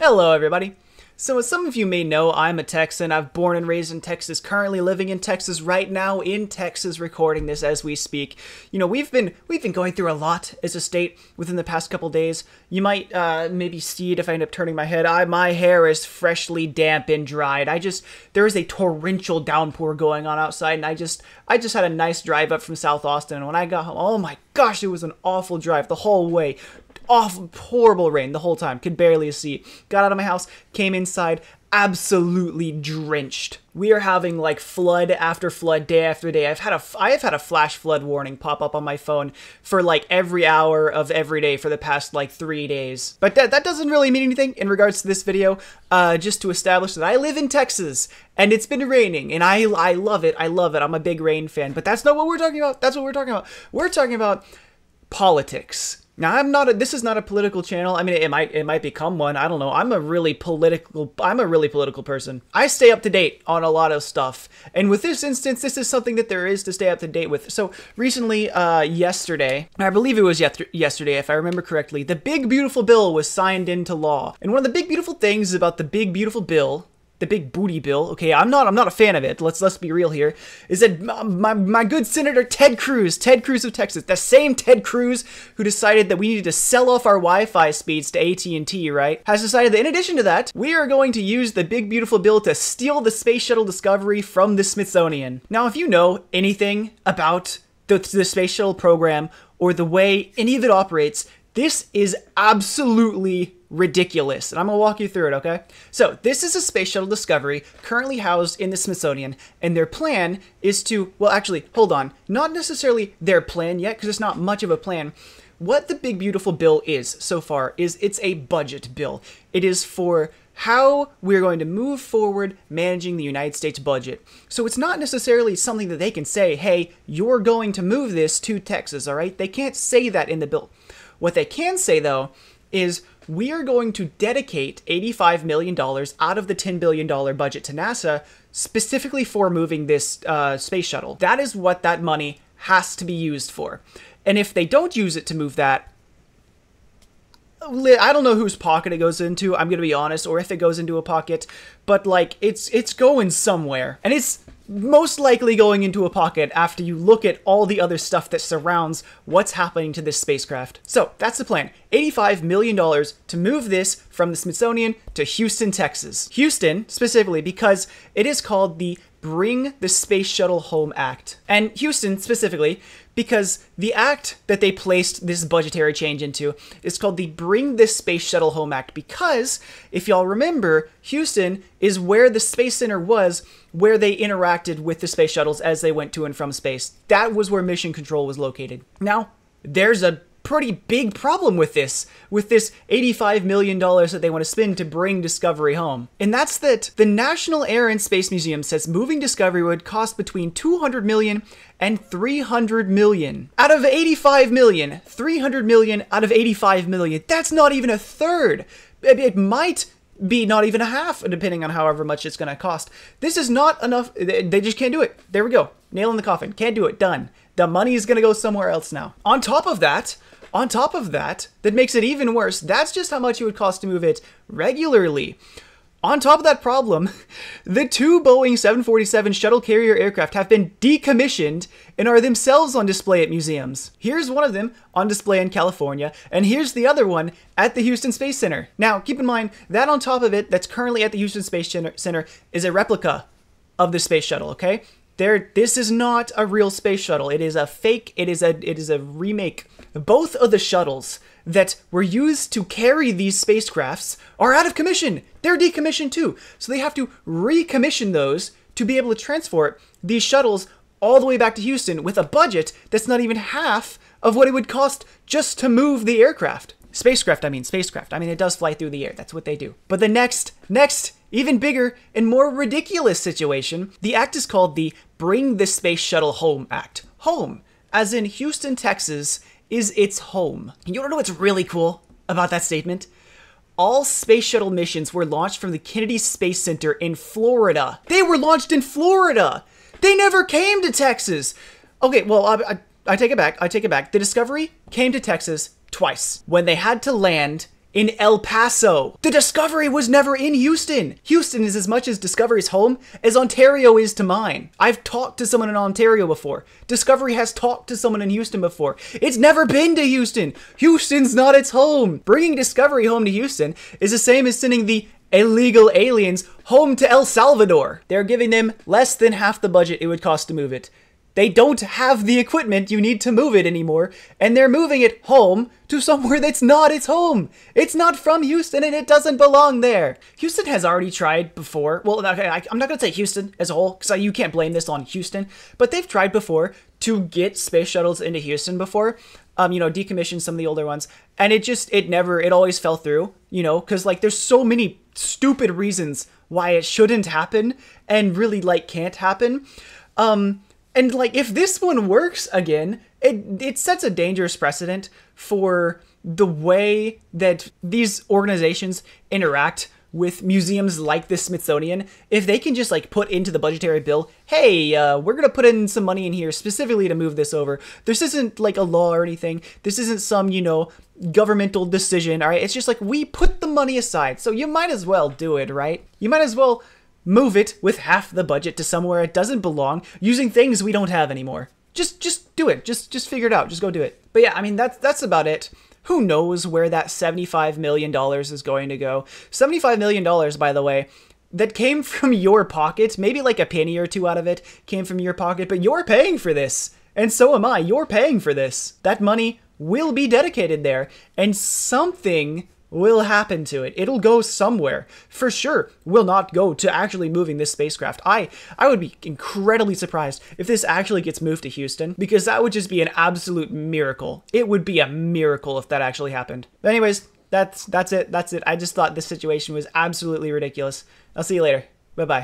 Hello everybody. So as some of you may know, I'm a Texan. I've born and raised in Texas, currently living in Texas right now in Texas, recording this as we speak. You know, we've been going through a lot as a state within the past couple days. You might maybe see it if I end up turning my head. My hair is freshly damp and dried. There is a torrential downpour going on outside, and I just had a nice drive up from South Austin, and when I got home, oh my gosh, it was an awful drive the whole way. Awful, horrible rain the whole time, could barely see. Got out of my house, came inside, absolutely drenched. We are having like flood after flood, day after day. I have had a flash flood warning pop up on my phone for like every hour of every day for the past like 3 days. But that doesn't really mean anything in regards to this video, just to establish that I live in Texas and it's been raining and I love it. I love it. I'm a big rain fan, but that's not what we're talking about. That's what we're talking about. We're talking about politics. Now, this is not a political channel. I mean, it might become one. I don't know. I'm a really political person. I stay up to date on a lot of stuff. And with this instance, this is something that there is to stay up to date with. So recently, yesterday, I believe it was yesterday, if I remember correctly, the Big Beautiful Bill was signed into law. And one of the big beautiful things about the Big Beautiful Bill, the big booty bill, okay, I'm not a fan of it, let's be real here, is that my good Senator Ted Cruz of Texas, the same Ted Cruz who decided that we needed to sell off our Wi-Fi speeds to AT&T, right, has decided that in addition to that, we are going to use the Big Beautiful Bill to steal the Space Shuttle Discovery from the Smithsonian. Now, if you know anything about the Space Shuttle program or the way any of it operates, this is absolutely ridiculous, and I'm gonna walk you through it, okay? So, this is a Space Shuttle Discovery currently housed in the Smithsonian, and their plan is to, well, actually, hold on, not necessarily their plan yet, because it's not much of a plan. What the Big Beautiful Bill is, so far, is it's a budget bill. It is for how we're going to move forward managing the United States budget. So it's not necessarily something that they can say, hey, you're going to move this to Texas, all right? They can't say that in the bill. What they can say, though, is we are going to dedicate $85 million out of the $10 billion budget to NASA specifically for moving this space shuttle. That is what that money has to be used for. And if they don't use it to move that, I don't know whose pocket it goes into, I'm going to be honest, or if it goes into a pocket, but like it's going somewhere. And it's most likely going into a pocket after you look at all the other stuff that surrounds what's happening to this spacecraft. So that's the plan. $85 million to move this from the Smithsonian to Houston, Texas. Houston, specifically, because it is called the Bring the Space Shuttle Home Act. And Houston, specifically, because the act that they placed this budgetary change into is called the Bring the Space Shuttle Home Act, because, if y'all remember, Houston is where the Space Center was, where they interacted with the space shuttles as they went to and from space. That was where Mission Control was located. Now, there's a pretty big problem with this $85 million that they want to spend to bring Discovery home. And that's that the National Air and Space Museum says moving Discovery would cost between $200 million and $300 million. Out of $85 million, $300 million out of $85 million, that's not even a third. It might be not even a half, depending on however much it's going to cost. This is not enough. They just can't do it. There we go. Nail in the coffin. Can't do it. Done. The money is going to go somewhere else now. On top of that, that makes it even worse. That's just how much it would cost to move it regularly. On top of that problem, the two Boeing 747 shuttle carrier aircraft have been decommissioned and are themselves on display at museums. Here's one of them on display in California, and here's the other one at the Houston Space Center. Now, keep in mind, that on top of it, that's currently at the Houston Space Center, is a replica of the space shuttle, okay? This is not a real space shuttle. It is a fake, it is a remake. Both of the shuttles that were used to carry these spacecrafts are out of commission. They're decommissioned too. So they have to recommission those to be able to transport these shuttles all the way back to Houston with a budget that's not even half of what it would cost just to move the aircraft. Spacecraft. I mean, it does fly through the air. That's what they do. But the next, even bigger and more ridiculous situation, the act is called the Bring the Space Shuttle Home Act. Home, as in Houston, Texas, is its home. You wanna know what's really cool about that statement? All space shuttle missions were launched from the Kennedy Space Center in Florida. They were launched in Florida! They never came to Texas! Okay, well, I take it back. The Discovery came to Texas twice. When they had to land in El Paso. The Discovery was never in Houston. Houston is as much as Discovery's home as Ontario is to mine. I've talked to someone in Ontario before. Discovery has talked to someone in Houston before. It's never been to Houston. Houston's not its home. Bringing Discovery home to Houston is the same as sending the illegal aliens home to El Salvador. They're giving them less than half the budget it would cost to move it. They don't have the equipment you need to move it anymore, and they're moving it home to somewhere that's not its home. It's not from Houston, and it doesn't belong there. Houston has already tried before. Well, okay, I'm not going to say Houston as a whole, because you can't blame this on Houston, but they've tried before to get space shuttles into Houston before, decommission some of the older ones, and it always fell through, because, like, there's so many stupid reasons why it shouldn't happen, and really, like, can't happen. And, like, if this one works again, it sets a dangerous precedent for the way that these organizations interact with museums like the Smithsonian. If they can just, like, put into the budgetary bill, hey, we're going to put in some money in here specifically to move this over. This isn't, like, a law or anything. This isn't some, governmental decision, all right? It's just, like, we put the money aside, so you might as well do it, right? You might as well move it with half the budget to somewhere it doesn't belong, using things we don't have anymore. Just do it. Just figure it out. Just go do it. But yeah, I mean, that's about it. Who knows where that $75 million is going to go? $75 million, by the way, that came from your pocket. Maybe like a penny or two out of it came from your pocket, but you're paying for this. And so am I. You're paying for this. That money will be dedicated there, and something will happen to it. It'll go somewhere. For sure, will not go to actually moving this spacecraft. I would be incredibly surprised if this actually gets moved to Houston, because that would just be an absolute miracle. It would be a miracle if that actually happened. But anyways, that's it. I just thought this situation was absolutely ridiculous. I'll see you later. Bye-bye.